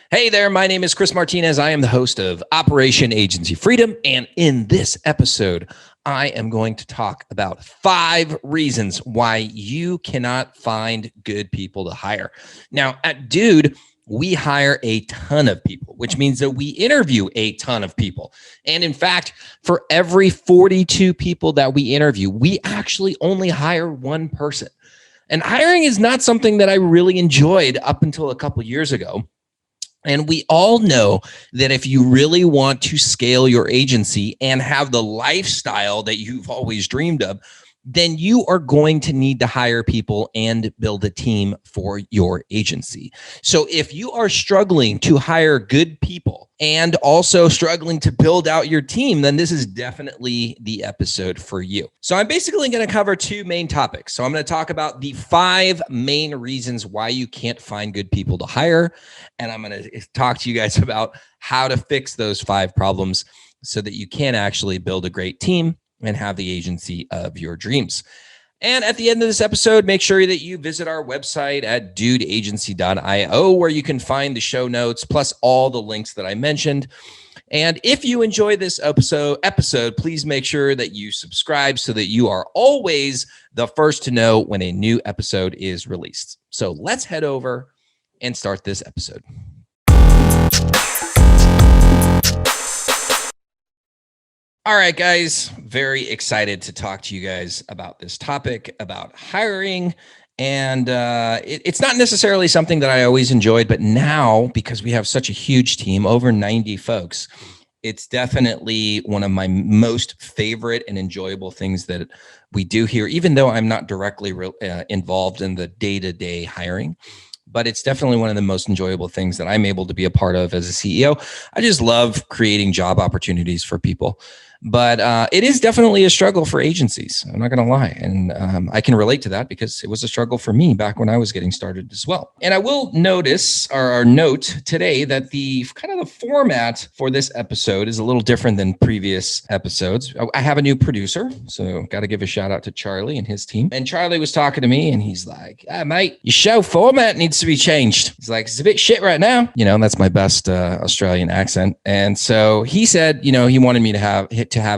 Hey there, my name is Chris Martinez. I am the host of Operation Agency Freedom. And in this episode, I am going to talk about 5 reasons why you cannot find good people to hire. Now, at Dude, we hire a ton of people, which means that we interview a ton of people. And in fact, for every 42 people that we interview, we actually only hire one person. And hiring is not something that I really enjoyed up until a couple years ago. And we all know that if you really want to scale your agency and have the lifestyle that you've always dreamed of, then you are going to need to hire people and build a team for your agency. So if you are struggling to hire good people and also struggling to build out your team, then this is definitely the episode for you. So I'm basically going to cover 2 main topics. So I'm going to talk about the 5 main reasons why you can't find good people to hire. And I'm going to talk to you guys about how to fix those 5 problems so that you can actually build a great team and have the agency of your dreams. And at the end of this episode, make sure that you visit our website at dudeagency.io, where you can find the show notes plus all the links that I mentioned. And if you enjoy this episode, please make sure that you subscribe so that you are always the first to know when a new episode is released. So let's head over and start this episode. All right, guys, very excited to talk to you guys about this topic, about hiring. And it's not necessarily something that I always enjoyed, but now, because we have such a huge team, over 90 folks, it's definitely one of my most favorite and enjoyable things that we do here, even though I'm not directly involved in the day-to-day hiring. But it's definitely one of the most enjoyable things that I'm able to be a part of as a CEO. I just love creating job opportunities for people. But it is definitely a struggle for agencies. I'm not going to lie. And I can relate to that because it was a struggle for me back when I was getting started as well. And I will notice or note today that the kind of the format for this episode is a little different than previous episodes. I have a new producer, so got to give a shout out to Charlie and his team. And Charlie was talking to me and he's like, mate, your show format needs to be changed. He's like, it's a bit shit right now. You know, that's my best Australian accent. And so he said, you know, he wanted me to have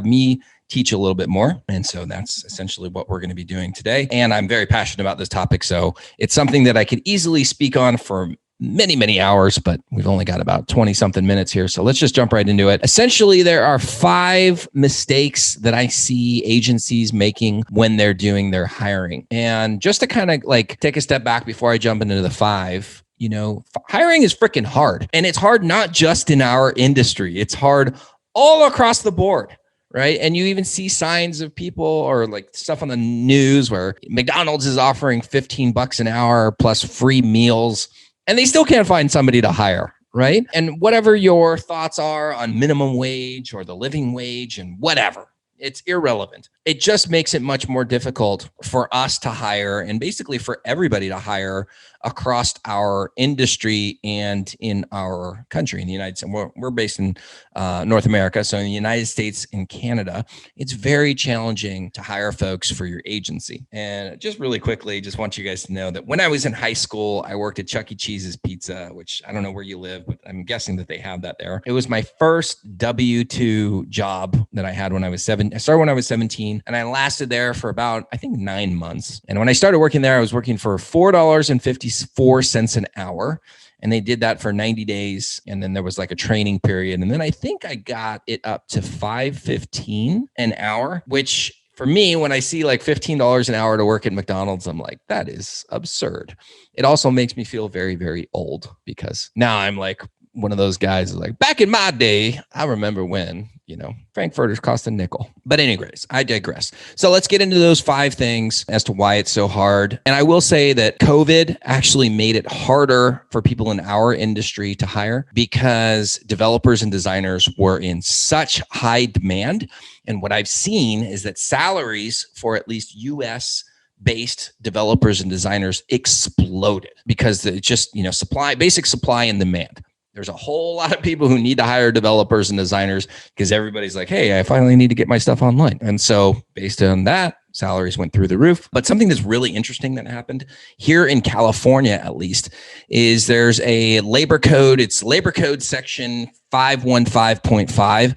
me teach a little bit more. And so that's essentially what we're going to be doing today. And I'm very passionate about this topic. So it's something that I could easily speak on for many, many hours, but we've only got about 20 something minutes here. So let's just jump right into it. Essentially, there are 5 mistakes that I see agencies making when they're doing their hiring. And just to kind of like take a step back before I jump into the 5, you know, hiring is freaking hard. And it's hard not just in our industry. It's hard all across the board. Right. And you even see signs of people or like stuff on the news where McDonald's is offering $15 an hour plus free meals and they still can't find somebody to hire. Right. And whatever your thoughts are on minimum wage or the living wage and whatever, it's irrelevant. It just makes it much more difficult for us to hire and basically for everybody to hire across our industry and in our country, in the United States. We're based in North America. So in the United States and Canada, it's very challenging to hire folks for your agency. And just really quickly, just want you guys to know that when I was in high school, I worked at Chuck E. Cheese's Pizza, which I don't know where you live, but I'm guessing that they have that there. It was my first W-2 job that I had when I was 7. I started when I was 17 and I lasted there for about, I think 9 months. And when I started working there, I was working for $4.54 an hour. And they did that for 90 days. And then there was like a training period. And then I think I got it up to $5.15 an hour, which for me, when I see like $15 an hour to work at McDonald's, I'm like, that is absurd. It also makes me feel very, very old because now I'm like one of those guys like back in my day, I remember when, you know, frankfurters cost a nickel. But anyways, I digress. So let's get into those 5 things as to why it's so hard. And I will say that COVID actually made it harder for people in our industry to hire because developers and designers were in such high demand. And what I've seen is that salaries for at least US based developers and designers exploded because it's just, you know, basic supply and demand. There's a whole lot of people who need to hire developers and designers because everybody's like, hey, I finally need to get my stuff online. And so based on that, salaries went through the roof. But something that's really interesting that happened here in California, at least, is there's a labor code. It's labor code section 515.5.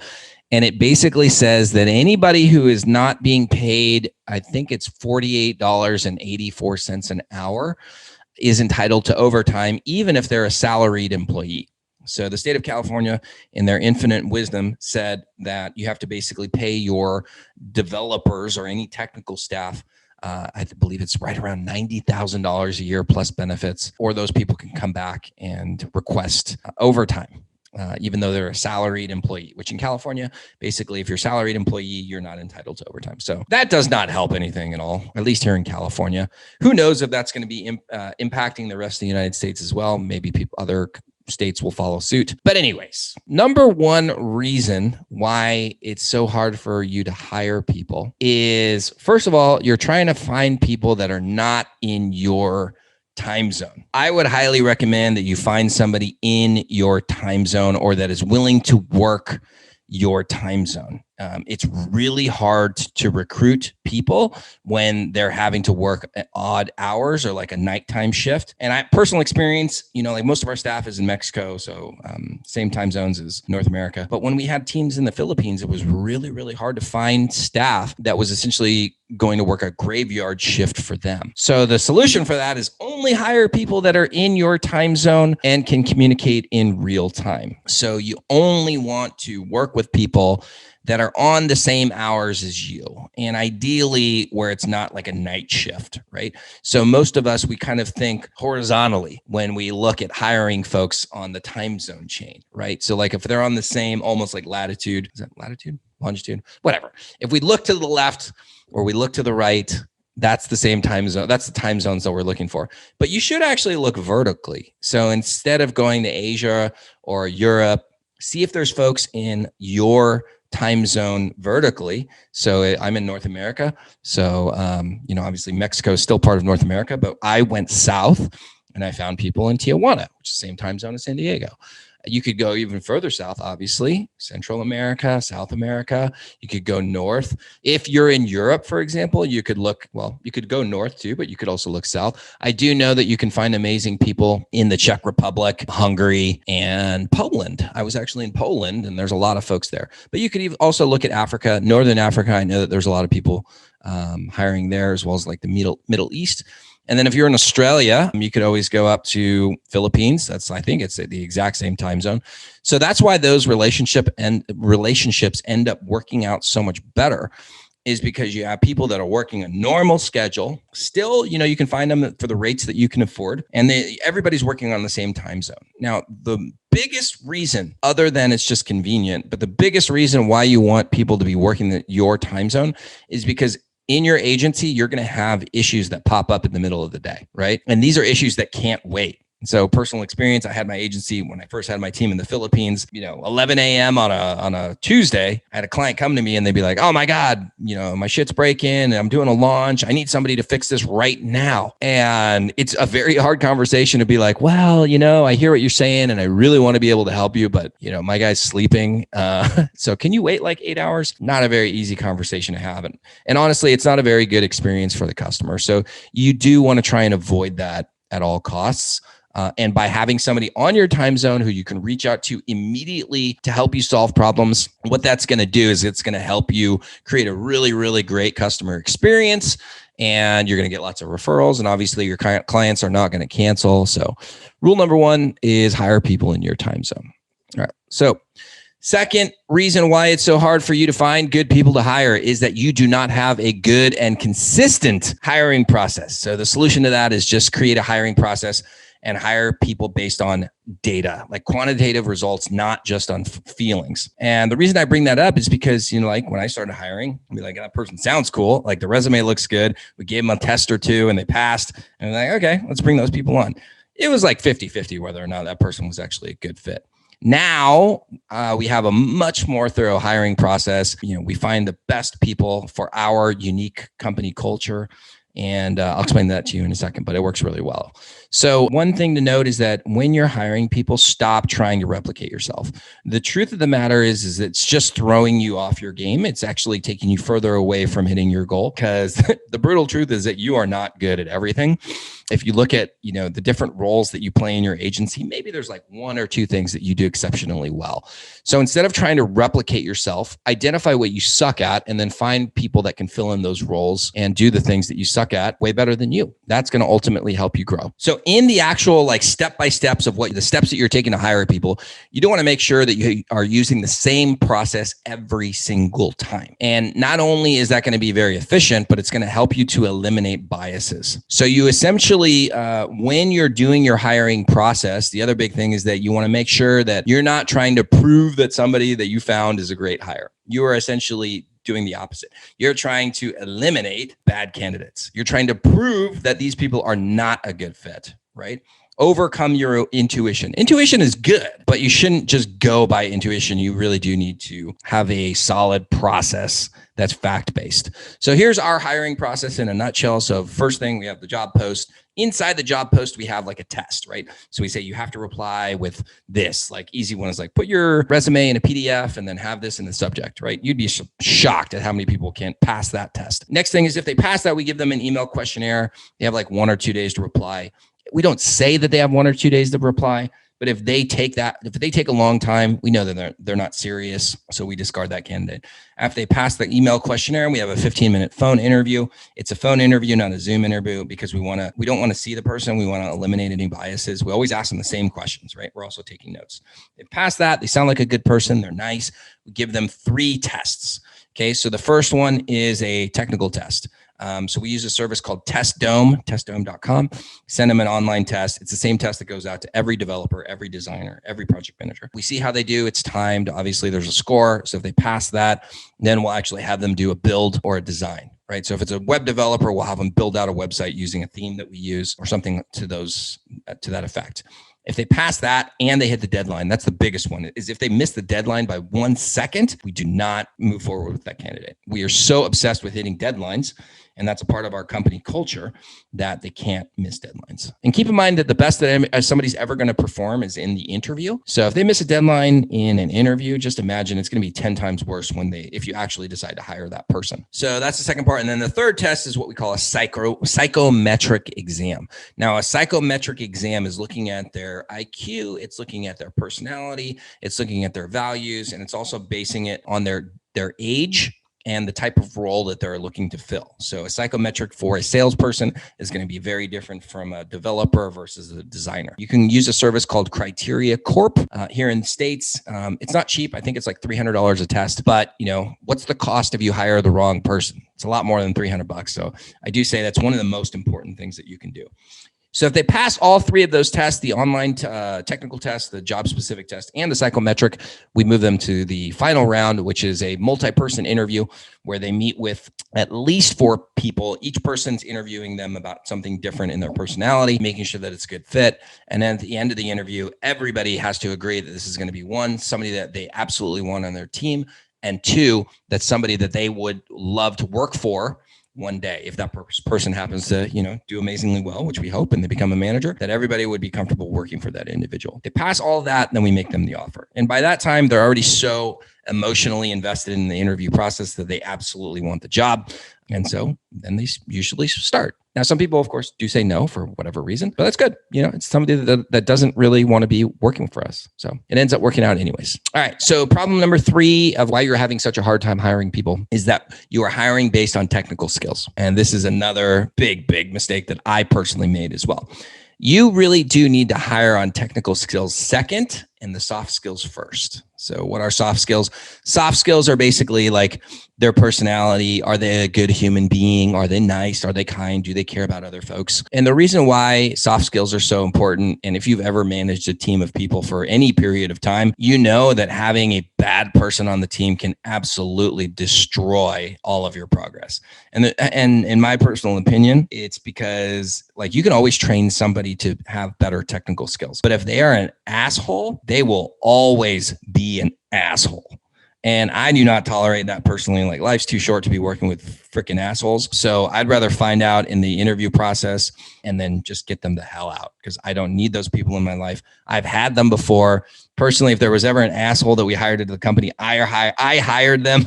And it basically says that anybody who is not being paid, I think it's $48.84 an hour, is entitled to overtime, even if they're a salaried employee. So the state of California, in their infinite wisdom, said that you have to basically pay your developers or any technical staff, I believe it's right around $90,000 a year plus benefits, or those people can come back and request overtime. Even though they're a salaried employee, which in California, basically, if you're a salaried employee, you're not entitled to overtime. So that does not help anything at all, at least here in California. Who knows if that's going to be impacting the rest of the United States as well? Maybe other states will follow suit. But anyways, number one reason why it's so hard for you to hire people is, first of all, you're trying to find people that are not in your time zone. I would highly recommend that you find somebody in your time zone or that is willing to work your time zone. It's really hard to recruit people when they're having to work at odd hours or like a nighttime shift. And I personal experience, like most of our staff is in Mexico, so same time zones as North America. But when we had teams in the Philippines, it was really, really hard to find staff that was essentially going to work a graveyard shift for them. So the solution for that is only hire people that are in your time zone and can communicate in real time. So you only want to work with people that are on the same hours as you, and ideally where it's not like a night shift, right? So most of us, we kind of think horizontally when we look at hiring folks on the time zone chain, right? So like if they're on the same, almost like latitude, is that latitude, longitude, whatever. If we look to the left or we look to the right, that's the same time zone. That's the time zones that we're looking for. But you should actually look vertically. So instead of going to Asia or Europe, see if there's folks in your time zone vertically. So I'm in North America. So, obviously Mexico is still part of North America, but I went south and I found people in Tijuana, which is the same time zone as San Diego. You could go even further south, obviously, Central America, South America. You could go north. If you're in Europe, for example, you could go north too, but you could also look south. I do know that you can find amazing people in the Czech Republic, Hungary, and Poland. I was actually in Poland, and there's a lot of folks there. But you could also look at Africa, Northern Africa. I know that there's a lot of people hiring there, as well as like the Middle East. And then if you're in Australia, you could always go up to Philippines. I think it's the exact same time zone. So that's why those relationships end up working out so much better, is because you have people that are working a normal schedule. Still, you can find them for the rates that you can afford, and everybody's working on the same time zone. Now, the biggest reason, other than it's just convenient, but the biggest reason why you want people to be working your time zone is because in your agency, you're going to have issues that pop up in the middle of the day, right? And these are issues that can't wait. So personal experience, I had my agency when I first had my team in the Philippines, 11 a.m. on a Tuesday, I had a client come to me and they'd be like, oh my God, my shit's breaking and I'm doing a launch. I need somebody to fix this right now. And it's a very hard conversation to be like, well, I hear what you're saying and I really want to be able to help you, but my guy's sleeping. So can you wait like 8 hours? Not a very easy conversation to have. And honestly, it's not a very good experience for the customer. So you do want to try and avoid that at all costs. And by having somebody on your time zone who you can reach out to immediately to help you solve problems, what that's going to do is it's going to help you create a really, really great customer experience. And you're going to get lots of referrals. And obviously your clients are not going to cancel. So rule number one is hire people in your time zone. All right. So second reason why it's so hard for you to find good people to hire is that you do not have a good and consistent hiring process. So the solution to that is just create a hiring process and hire people based on data, like quantitative results, not just on feelings. And the reason I bring that up is because, like when I started hiring, I'd be like, that person sounds cool. Like the resume looks good. We gave them a test or two and they passed. And like, okay, let's bring those people on. It was like 50-50 whether or not that person was actually a good fit. Now we have a much more thorough hiring process. We find the best people for our unique company culture. And I'll explain that to you in a second, but it works really well. So one thing to note is that when you're hiring people, stop trying to replicate yourself. The truth of the matter is it's just throwing you off your game. It's actually taking you further away from hitting your goal, because the brutal truth is that you are not good at everything. If you look at, the different roles that you play in your agency, maybe there's like one or two things that you do exceptionally well. So instead of trying to replicate yourself, identify what you suck at and then find people that can fill in those roles and do the things that you suck at way better than you. That's going to ultimately help you grow. So in the actual step-by-steps of the steps that you're taking to hire people, you do want to make sure that you are using the same process every single time. And not only is that going to be very efficient, but it's going to help you to eliminate biases. So you essentially, when you're doing your hiring process, the other big thing is that you want to make sure that you're not trying to prove that somebody that you found is a great hire. You are essentially doing the opposite. You're trying to eliminate bad candidates. You're trying to prove that these people are not a good fit, right? Overcome your intuition. Intuition is good, but you shouldn't just go by intuition. You really do need to have a solid process that's fact-based. So here's our hiring process in a nutshell. So first thing, we have the job post. Inside the job post, we have like a test, right? So we say you have to reply with this. Like easy one is like put your resume in a PDF and then have this in the subject, right? You'd be shocked at how many people can't pass that test. Next thing is if they pass that, we give them an email questionnaire. They have like 1 or 2 days to reply. We don't say that they have 1 or 2 days to reply, but if they take a long time, we know that they're not serious. So we discard that candidate. After they pass the email questionnaire, we have a 15-minute phone interview. It's a phone interview, not a Zoom interview, because we don't want to see the person. We want to eliminate any biases. We always ask them the same questions, right? We're also taking notes. They pass that. They sound like a good person. They're nice. We give them 3 tests. Okay. So the first one is a technical test. So we use a service called testdome.com. Send them an online test. It's the same test that goes out to every developer, every designer, every project manager. We see how they do. It's timed. Obviously, there's a score. So if they pass that, then we'll actually have them do a build or a design, right? So if it's a web developer, we'll have them build out a website using a theme that we use or something to that effect. If they pass that and they hit the deadline, that's the biggest one, is if they miss the deadline by 1 second, we do not move forward with that candidate. We are so obsessed with hitting deadlines, and that's a part of our company culture, that they can't miss deadlines. And keep in mind that the best that somebody's ever going to perform is in the interview. So if they miss a deadline in an interview, just imagine it's going to be 10 times worse if you actually decide to hire that person. So that's the second part. And then the third test is what we call a psychometric exam. Now, a psychometric exam is looking at their IQ, it's looking at their personality, it's looking at their values, and it's also basing it on their age and the type of role that they're looking to fill. So a psychometric for a salesperson is going to be very different from a developer versus a designer. You can use a service called Criteria Corp here in the States. It's not cheap. I think it's like $300 a test, but what's the cost if you hire the wrong person? It's a lot more than $300. So I do say that's one of the most important things that you can do. So if they pass all 3 of those tests, the online technical test, the job specific test, and the psychometric, we move them to the final round, which is a multi-person interview where they meet with at least 4 people. Each person's interviewing them about something different in their personality, making sure that it's a good fit. And then at the end of the interview, everybody has to agree that this is going to be 1, somebody that they absolutely want on their team, and 2, that's somebody that they would love to work for one day. If that person happens to, do amazingly well, which we hope, and they become a manager, that everybody would be comfortable working for that individual. They pass all of that, then we make them the offer. And by that time, they're already so emotionally invested in the interview process that they absolutely want the job. And so then they usually start. Now, some people, of course, do say no for whatever reason, but that's good. It's somebody that doesn't really want to be working for us. So it ends up working out anyways. All right. So problem number 3 of why you're having such a hard time hiring people is that you are hiring based on technical skills. And this is another big, big mistake that I personally made as well. You really do need to hire on technical skills second and the soft skills first. So what are soft skills? Soft skills are basically like their personality. Are they a good human being? Are they nice? Are they kind? Do they care about other folks? And the reason why soft skills are so important, and if you've ever managed a team of people for any period of time, you know that having a bad person on the team can absolutely destroy all of your progress. And in my personal opinion, it's because you can always train somebody to have better technical skills. But if they are an asshole, they will always be an asshole. And I do not tolerate that personally. Like, life's too short to be working with freaking assholes. So I'd rather find out in the interview process and then just get them the hell out, because I don't need those people in my life. I've had them before. Personally, if there was ever an asshole that we hired into the company, I hired them.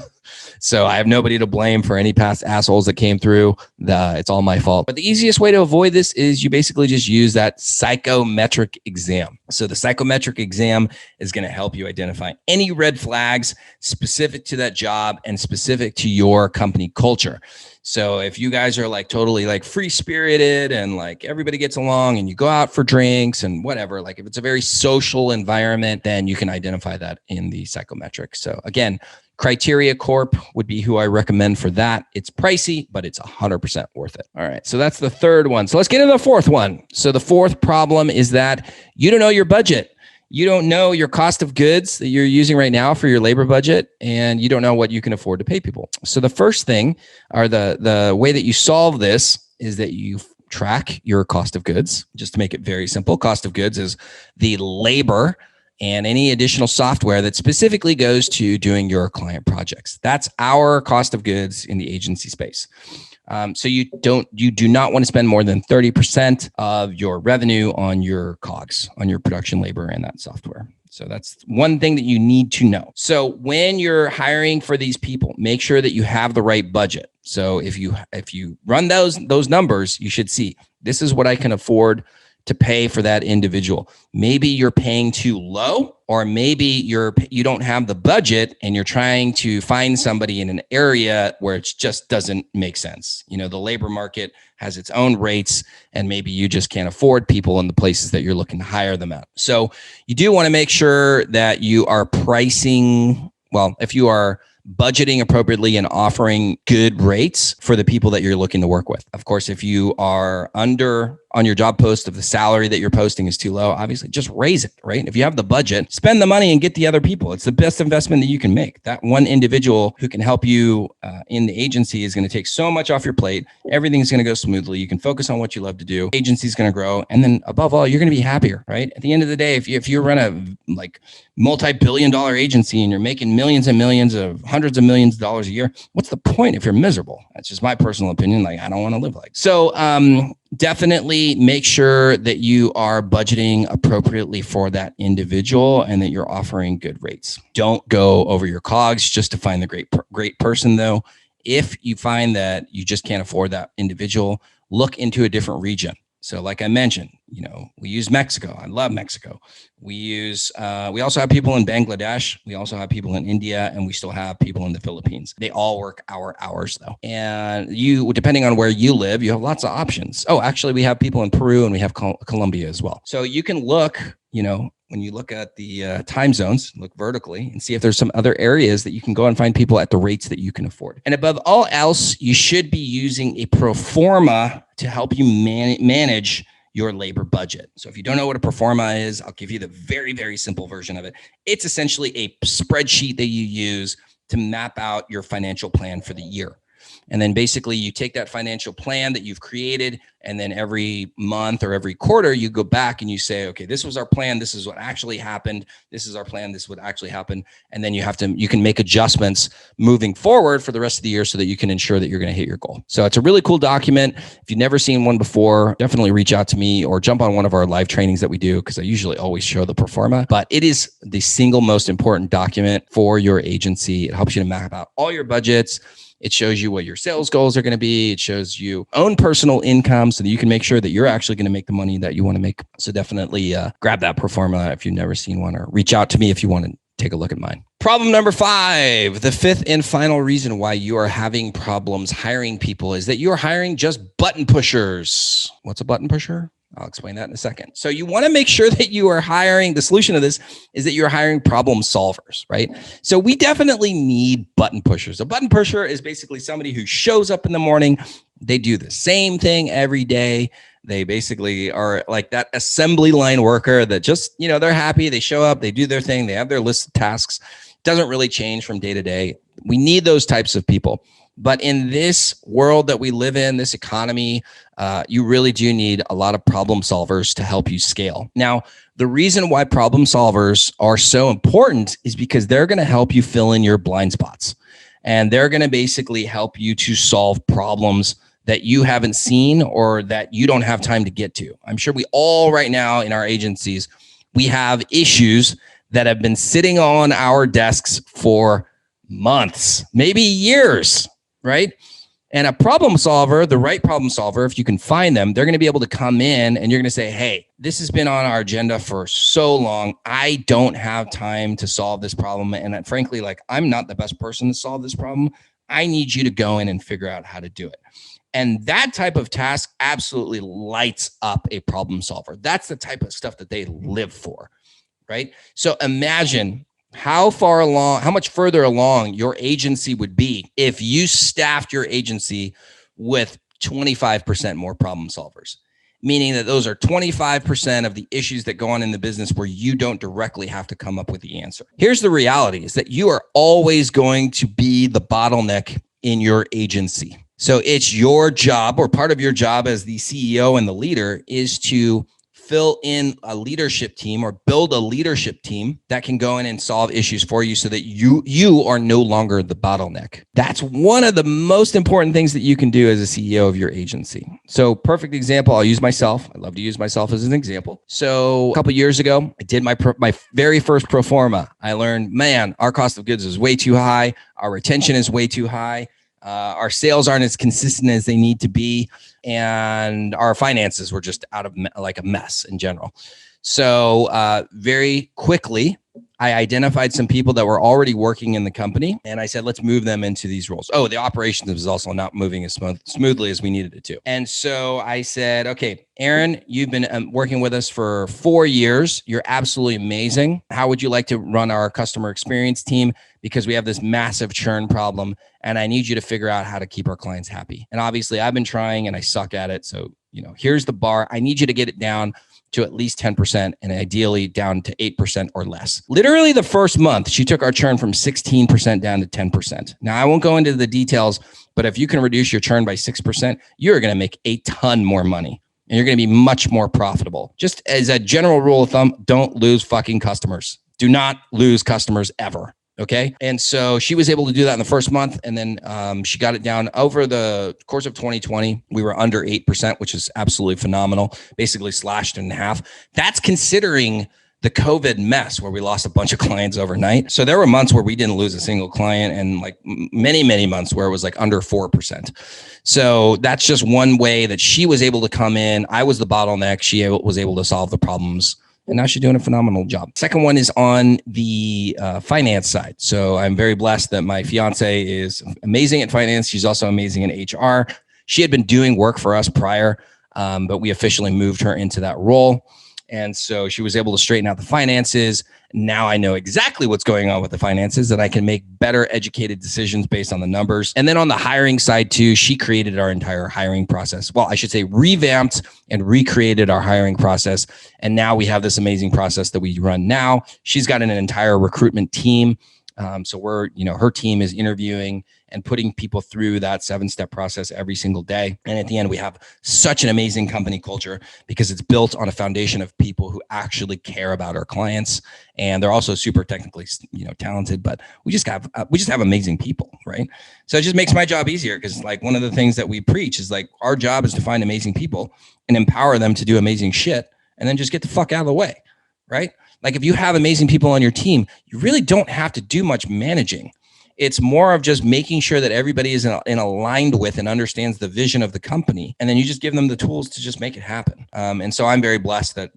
So I have nobody to blame for any past assholes that came through. It's all my fault. But the easiest way to avoid this is you basically just use that psychometric exam. So the psychometric exam is going to help you identify any red flags specific to that job and specific to your company culture. So if you guys are like totally like free spirited and like everybody gets along and you go out for drinks and whatever, like if it's a very social environment, then you can identify that in the psychometric. So again, Criteria Corp would be who I recommend for that. It's pricey, but it's 100% worth it. All right. So that's the third one. So let's get into the fourth one. So the fourth problem is that you don't know your budget. You don't know your cost of goods that you're using right now for your labor budget, and you don't know what you can afford to pay people. So the first thing, or the way that you solve this, is that you track your cost of goods. Just to make it very simple, cost of goods is the labor and any additional software that specifically goes to doing your client projects. That's our cost of goods in the agency space. So you do not want to spend more than 30% of your revenue on your COGS, on your production labor and that software. So that's one thing that you need to know. So when you're hiring for these people, make sure that you have the right budget. So if you run those numbers, you should see, this is what I can afford to pay for that individual. Maybe you're paying too low, or maybe you don't have the budget and you're trying to find somebody in an area where it just doesn't make sense. You know, the labor market has its own rates, and maybe you just can't afford people in the places that you're looking to hire them at. So you do want to make sure that you are pricing, well, if you are budgeting appropriately and offering good rates for the people that you're looking to work with. Of course, if you are under on your job post, if the salary that you're posting is too low, obviously just raise it, right? If you have the budget, spend the money and get the other people. It's the best investment that you can make. That one individual who can help you in the agency is going to take so much off your plate. Everything's going to go smoothly. You can focus on what you love to do. Agency's going to grow. And then above all, you're going to be happier, right? At the end of the day, if you run a like multi-billion-dollar agency and you're making millions and millions of hundreds of millions of dollars a year, what's the point if you're miserable? That's just my personal opinion. Like, I don't want to live like. So definitely make sure that you are budgeting appropriately for that individual and that you're offering good rates. Don't go over your COGS just to find the great person, though. If you find that you just can't afford that individual, look into a different region. So like I mentioned, you know, we use Mexico. I love Mexico. We also have people in Bangladesh. We also have people in India, and we still have people in the Philippines. They all work our hours though. And you, depending on where you live, you have lots of options. Oh, actually we have people in Peru and we have Colombia as well. So you can look, you know, when you look at the time zones, look vertically and see if there's some other areas that you can go and find people at the rates that you can afford. And above all else, you should be using a pro forma to help you manage your labor budget. So if you don't know what a pro forma is, I'll give you the very, very simple version of it. It's essentially a spreadsheet that you use to map out your financial plan for the year. And then basically you take that financial plan that you've created, and then every month or every quarter, you go back and you say, okay, this was our plan. This is what actually happened. This is our plan. This would actually happen. And then you can make adjustments moving forward for the rest of the year so that you can ensure that you're going to hit your goal. So it's a really cool document. If you've never seen one before, definitely reach out to me or jump on one of our live trainings that we do, because I usually always show the pro forma. But it is the single most important document for your agency. It helps you to map out all your budgets. It shows you what your sales goals are going to be. It shows you own personal income so that you can make sure that you're actually going to make the money that you want to make. So definitely grab that pro forma if you've never seen one, or reach out to me if you want to take a look at mine. Problem number 5, the fifth and final reason why you are having problems hiring people is that you're hiring just button pushers. What's a button pusher? I'll explain that in a second. So you want to make sure that you are hiring, the solution to this is that you're hiring problem solvers, right? So we definitely need button pushers. A button pusher is basically somebody who shows up in the morning. They do the same thing every day. They basically are like that assembly line worker that just, you know, they're happy. They show up, they do their thing. They have their list of tasks. Doesn't really change from day to day. We need those types of people. But in this world that we live in, this economy, you really do need a lot of problem solvers to help you scale. Now, The reason why problem solvers are so important is because they're going to help you fill in your blind spots. And they're going to basically help you to solve problems that you haven't seen or that you don't have time to get to. I'm sure we all right now in our agencies, we have issues that have been sitting on our desks for months, maybe years, right? And a problem solver, the right problem solver, if you can find them, they're going to be able to come in and you're going to say, hey, this has been on our agenda for so long. I don't have time to solve this problem. And frankly, like, I'm not the best person to solve this problem. I need you to go in and figure out how to do it. And that type of task absolutely lights up a problem solver. That's the type of stuff that they live for, right? So imagine how much further along your agency would be if you staffed your agency with 25% more problem solvers, meaning that those are 25% of the issues that go on in the business where you don't directly have to come up with the answer. Here's the reality is that you are always going to be the bottleneck in your agency. So it's your job, or part of your job as the CEO and the leader, is to fill in a leadership team or build a leadership team that can go in and solve issues for you so that you are no longer the bottleneck. That's one of the most important things that you can do as a CEO of your agency. So perfect example, I'll use myself. I love to use myself as an example. So a couple of years ago, I did my very first pro forma. I learned, man, our cost of goods is way too high. Our retention is way too high. Our sales aren't as consistent as they need to be. And our finances were just out of like a mess in general. So very quickly, I identified some people that were already working in the company. And I said, let's move them into these roles. Oh, the operations was also not moving as smoothly as we needed it to. And so I said, okay, Aaron, you've been working with us for 4 years. You're absolutely amazing. How would you like to run our customer experience team? Because we have this massive churn problem and I need you to figure out how to keep our clients happy. And obviously I've been trying and I suck at it. So, here's the bar. I need you to get it down to at least 10% and ideally down to 8% or less. Literally the first month, she took our churn from 16% down to 10%. Now, I won't go into the details, but if you can reduce your churn by 6%, you're going to make a ton more money and you're going to be much more profitable. Just as a general rule of thumb, don't lose fucking customers. Do not lose customers ever. Okay. And so she was able to do that in the first month. And then she got it down over the course of 2020. We were under 8%, which is absolutely phenomenal, basically slashed in half. That's considering the COVID mess where we lost a bunch of clients overnight. So there were months where we didn't lose a single client and like many, many months where it was like under 4%. So that's just one way that she was able to come in. I was the bottleneck. She was able to solve the problems. And now she's doing a phenomenal job. Second one is on the finance side. So I'm very blessed that my fiance is amazing at finance. She's also amazing in HR. She had been doing work for us prior, but we officially moved her into that role. And so she was able to straighten out the finances. Now I know exactly what's going on with the finances, that I can make better educated decisions based on the numbers. And then on the hiring side too, she created our entire hiring process. Well, I should say revamped and recreated our hiring process. And now we have this amazing process that we run now. She's got an entire recruitment team. So we're, her team is interviewing and putting people through that 7-step process every single day. And at the end, we have such an amazing company culture because it's built on a foundation of people who actually care about our clients. And they're also super technically, talented, but we just have amazing people, right? So it just makes my job easier because like one of the things that we preach is like, our job is to find amazing people and empower them to do amazing shit and then just get the fuck out of the way, right? Like if you have amazing people on your team, you really don't have to do much managing. It's more of just making sure that everybody is in aligned with and understands the vision of the company. And then you just give them the tools to just make it happen. And so I'm very blessed that,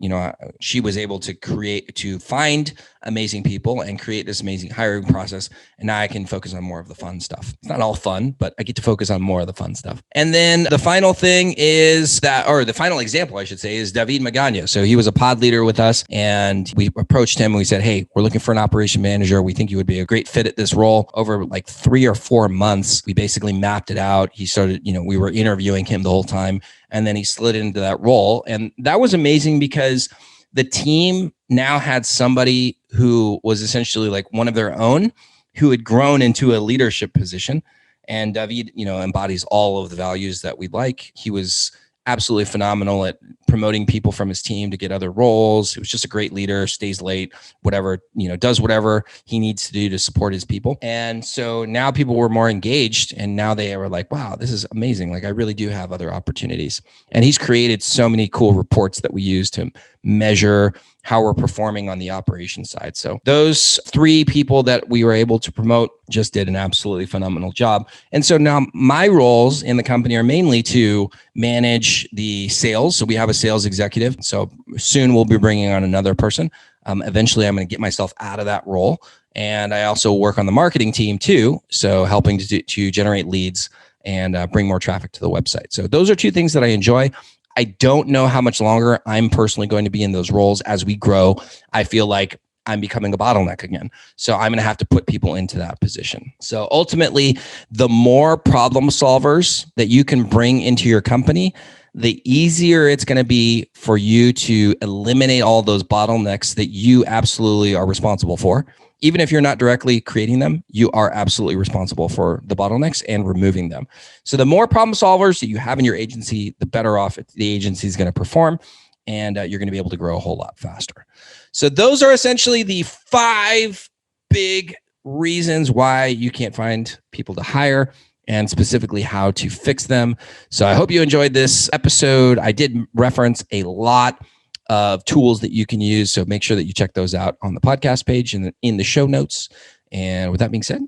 she was able to find amazing people and create this amazing hiring process. And now I can focus on more of the fun stuff. It's not all fun, but I get to focus on more of the fun stuff. And then the final thing is the final example, I should say, is David Magana. So he was a pod leader with us and we approached him and we said, hey, we're looking for an operation manager. We think you would be a great fit at this role. Over like 3 or 4 months, we basically mapped it out. He started, we were interviewing him the whole time and then he slid into that role. And that was amazing because the team now had somebody who was essentially like one of their own who had grown into a leadership position. And David, embodies all of the values that we like. He was absolutely phenomenal at promoting people from his team to get other roles. He was just a great leader, stays late, whatever, does whatever he needs to do to support his people. And so now people were more engaged, and now they were like, wow, this is amazing. Like, I really do have other opportunities. And he's created so many cool reports that we use to measure how we're performing on the operation side. So those 3 people that we were able to promote just did an absolutely phenomenal job. And so now my roles in the company are mainly to manage the sales. So we have a sales executive. So soon we'll be bringing on another person. Eventually I'm going to get myself out of that role. And I also work on the marketing team too. So helping to generate leads and bring more traffic to the website. So those are 2 things that I enjoy. I don't know how much longer I'm personally going to be in those roles. As we grow, I feel like I'm becoming a bottleneck again. So I'm going to have to put people into that position. So ultimately, the more problem solvers that you can bring into your company, the easier it's going to be for you to eliminate all those bottlenecks that you absolutely are responsible for. Even if you're not directly creating them, you are absolutely responsible for the bottlenecks and removing them. So the more problem solvers that you have in your agency, the better off the agency is going to perform, and you're going to be able to grow a whole lot faster. So those are essentially the 5 big reasons why you can't find people to hire, and specifically how to fix them. So I hope you enjoyed this episode. I did reference a lot of tools that you can use. So make sure that you check those out on the podcast page and in the show notes. And with that being said,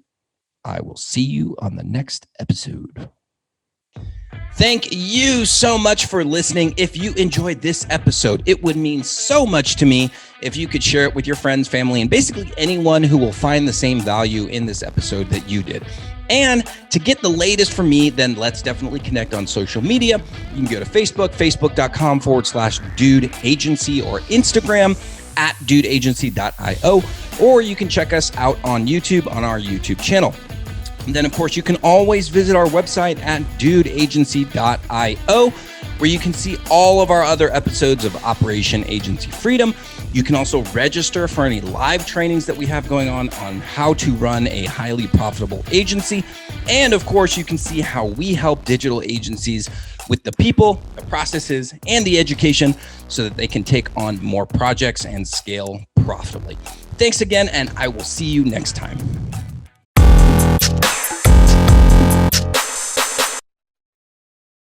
I will see you on the next episode. Thank you so much for listening. If you enjoyed this episode, it would mean so much to me if you could share it with your friends, family, and basically anyone who will find the same value in this episode that you did. And to get the latest from me, then let's definitely connect on social media. You can go to Facebook, facebook.com/Dude Agency, or Instagram @dudeagency.io, or you can check us out on YouTube on our YouTube channel. And then, of course, you can always visit our website at dudeagency.io, where you can see all of our other episodes of Operation Agency Freedom. You can also register for any live trainings that we have going on how to run a highly profitable agency. And of course, you can see how we help digital agencies with the people, the processes, and the education so that they can take on more projects and scale profitably. Thanks again, and I will see you next time.